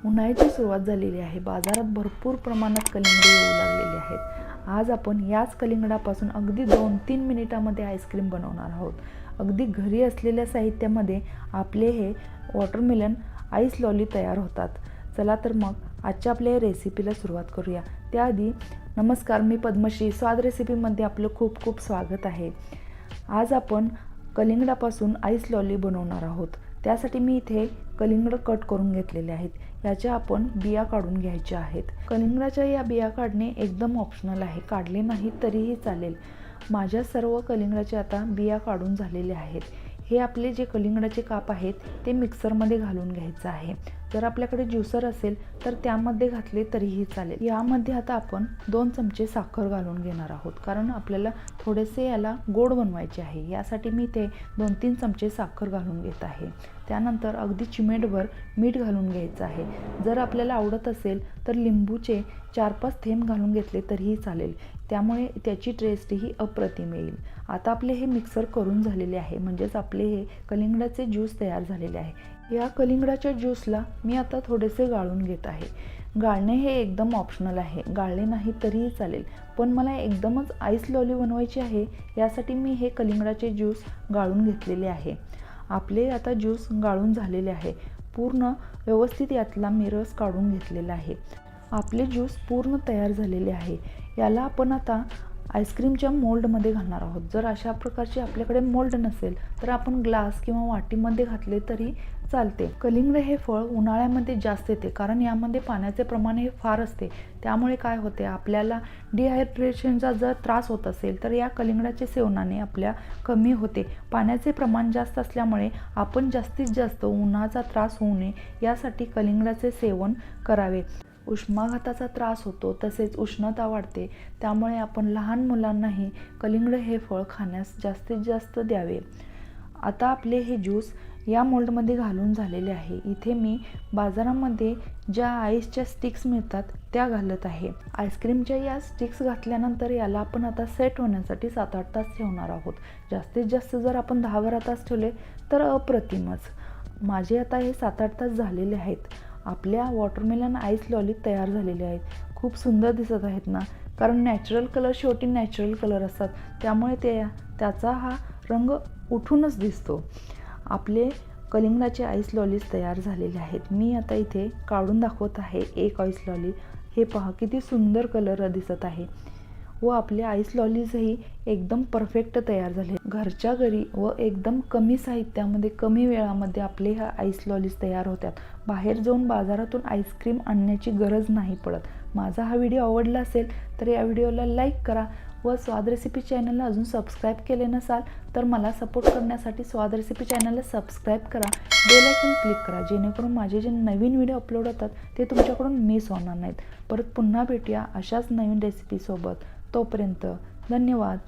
उन्हाळ्याची सुरुवात झालेली आहे। बाजारात भरपूर प्रमाणात कलिंगडे येऊ लागलेले आहेत। आज आपण याच कलिंगडापासून अगदी 2-3 मिनिटांमध्ये आईस्क्रीम बनवणार आहोत। अगदी घरी असलेल्या साहित्यामध्ये आपले हे वॉटरमेलन आईस लॉली तयार होतात। चला तर मग आजच्या आपल्या रेसिपीला सुरुवात करूया। त्याआधी नमस्कार, मी पद्मश्री। स्वाद रेसिपीमध्ये आपलं खूप खूप स्वागत आहे। आज आपण कलिंगडापासून आईस लॉली बनवणार आहोत। त्यासाठी मी इथे कलिंगड कट करून घेतलेले आहेत। याच्या आपण बिया काढून घ्यायच्या आहेत। कलिंगडाच्या या बिया काढणे एकदम ऑप्शनल आहे, काढले नाही तरीही चालेल। माझ्या सर्व कलिंगडाचे आता बिया काढून झालेले आहेत। हे आपले जे कलिंगडाचे काप आहेत ते मिक्सरमध्ये घालून घ्यायचं आहे। जर आपल्याकडे ज्युसर असेल तर त्यामध्ये घातले तरीही चालेल। यामध्ये आता आपण 2 चमचे साखर घालून घेणार आहोत, कारण आपल्याला थोडेसे याला गोड बनवायचे आहे। यासाठी मी ते 2-3 चमचे साखर घालून घेत आहे। त्यानंतर अगदी चिमूटभर मीठ घालून घ्यायचं आहे। जर आपल्याला आवडत असेल तर लिंबूचे 4-5 थेंब घालून घेतले तरीही चालेल, त्यामुळे त्याची टेस्टही अप्रतिम येईल। आता आपले हे मिक्सर करून झालेले आहे, म्हणजेच आपले हे कलिंगडाचे ज्यूस तयार झालेले आहे। या कलिंगडाच्या ज्यूसला मी आता थोडेसे गाळून घेत आहे। गाळणे हे एकदम ऑप्शनल आहे, गाळले नाही तरीही चालेल, पण मला एकदमच आईस लॉली बनवायची आहे। यासाठी मी हे कलिंगडाचे ज्यूस गाळून घेतलेले आहे। आपले आता ज्यूस गाळून झालेले आहे। पूर्ण व्यवस्थित यातला मी रस काढून घेतलेला आहे। आपले ज्यूस पूर्ण तयार झालेले आहे। याला आपण आता आईस्क्रीमच्या मोल्डमध्ये घालणार आहोत। जर अशा प्रकारचे आपल्याकडे मोल्ड नसेल तर आपण ग्लास किंवा वाटीमध्ये घातले तरी चालते। कलिंगड हे फळ उन्हाळ्यामध्ये जास्त येते, कारण यामध्ये पाण्याचे प्रमाण हे फार असते। त्यामुळे काय होते, आपल्याला डिहायड्रेशनचा जर त्रास होत असेल तर या कलिंगडाच्या सेवनाने आपल्या कमी होते। पाण्याचे प्रमाण जास्त असल्यामुळे आपण जास्तीत जास्त उन्हाचा त्रास होऊ नये यासाठी कलिंगडाचे सेवन करावे। उष्माघाताचा त्रास होतो, तसेच उष्णता वाढते, त्यामुळे आपण लहान मुलांनाही कलिंगड हे फळ खाण्यास जास्तीत जास्त द्यावे। आता आपले हे ज्यूस या मोल्डमध्ये घालून झालेले आहे। इथे मी बाजारामध्ये ज्या आईसच्या स्टिक्स मिळतात त्या घालत आहे। आईस्क्रीमच्या या स्टिक्स घातल्यानंतर याला आपण आता सेट होण्यासाठी 7-8 तास ठेवणार आहोत। जास्तीत जास्त जर आपण 10-12 तास ठेवले तर अप्रतिमच। माझे आता हे 7-8 तास झालेले आहेत। आपल्या वॉटरमेलन आईस लॉली तयार झालेले आहेत। खूप सुंदर दिसत आहेत ना, कारण नॅचरल कलर शेवटी नॅचरल कलर असतात, त्यामुळे त्याचा हा रंग उठूनच दिसतो। आपले कलिंगडाचे आईस लॉलीज तयार झालेले आहेत। मी आता इथे काढून दाखवत आहे एक आईस लॉली। हे पहा किती सुंदर कलर दिसत आहे, व आपले आईस लॉलीजही एकदम परफेक्ट तयार झाले। घरच्या घरी व एकदम कमी साहित्यामध्ये कमी वेळामध्ये आपले ह्या आईस लॉलीज तयार होतात। बाहेर जाऊन बाजारातून आईस्क्रीम आणण्याची गरज नाही पडत। माझा हा व्हिडिओ आवडला असेल तर या व्हिडिओला लाईक करा व स्वाद रेसिपी चॅनलला अजून सबस्क्राईब केले नसाल तर मला सपोर्ट करण्यासाठी स्वाद रेसिपी चॅनलला सबस्क्राईब करा, बेल आयकॉन क्लिक करा, जेणेकरून माझे जे नवीन व्हिडिओ अपलोड होतात ते तुमच्याकडून मिस होणार नाहीत। परत पुन्हा भेटूया अशाच नवीन रेसिपीसोबत। तोपर्यंत धन्यवाद।